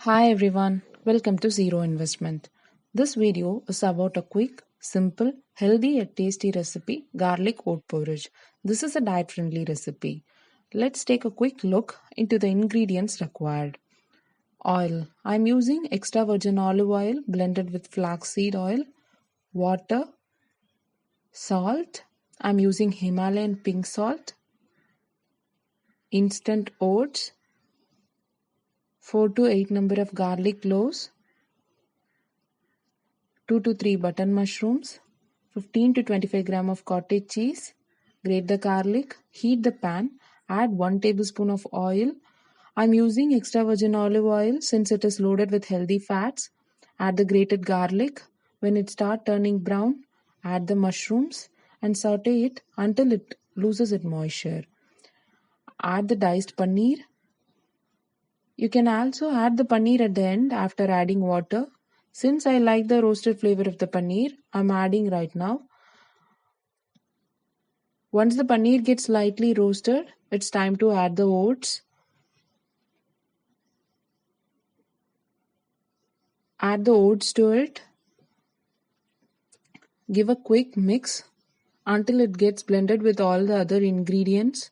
Hi everyone, welcome to Zero Investment. This video is about a quick, simple, healthy yet tasty recipe, garlic oat porridge. This is a diet-friendly recipe. Let's take a quick look into the ingredients required. Oil. I'm using extra virgin olive oil blended with flaxseed oil, water, salt. I'm using Himalayan pink salt, instant oats, 4 to 8 number of garlic cloves, 2 to 3 button mushrooms, 15 to 25 gram of cottage cheese. Grate the garlic, heat the pan, add 1 tablespoon of oil. I'm using extra virgin olive oil since it is loaded with healthy fats. Add the grated garlic. When it starts turning brown, add the mushrooms and saute it until it loses its moisture. Add the diced paneer. You can also add the paneer at the end after adding water. Since I like the roasted flavor of the paneer, I'm adding right now. Once the paneer gets slightly roasted, it's time to add the oats. Add the oats to it. Give a quick mix until it gets blended with all the other ingredients.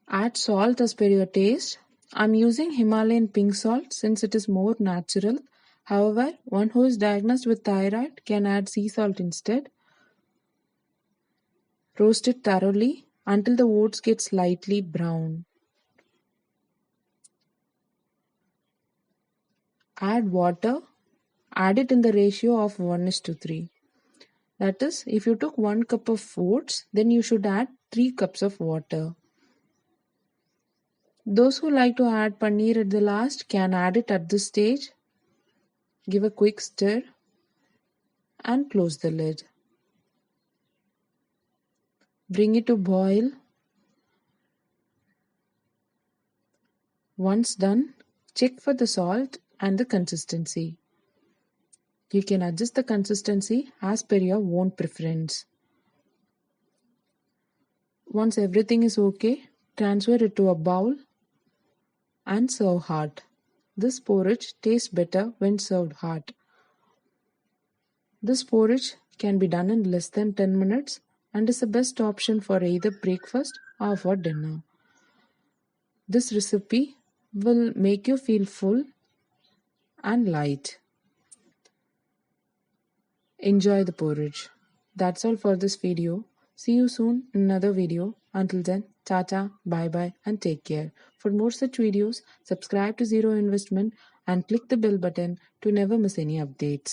Add salt as per your taste. I'm using Himalayan pink salt since it is more natural. However, one who is diagnosed with thyroid can add sea salt instead. Roast it thoroughly until the oats get slightly brown. Add water. Add it in the ratio of 1:3. That is, if you took 1 cup of oats, then you should add 3 cups of water. Those who like to add paneer at the last can add it at this stage. Give a quick stir and close the lid. Bring it to boil. Once done, check for the salt and the consistency. You can adjust the consistency as per your own preference. Once everything is okay, transfer it to a bowl and serve hot. This porridge tastes better when served hot. This porridge can be done in less than 10 minutes and is the best option for either breakfast or for dinner. This recipe will make you feel full and light. Enjoy the porridge. That's all for this video. See you soon in another video. Until then, tata, bye bye and take care. For more such videos, subscribe to Zero Investment and click the bell button to never miss any updates.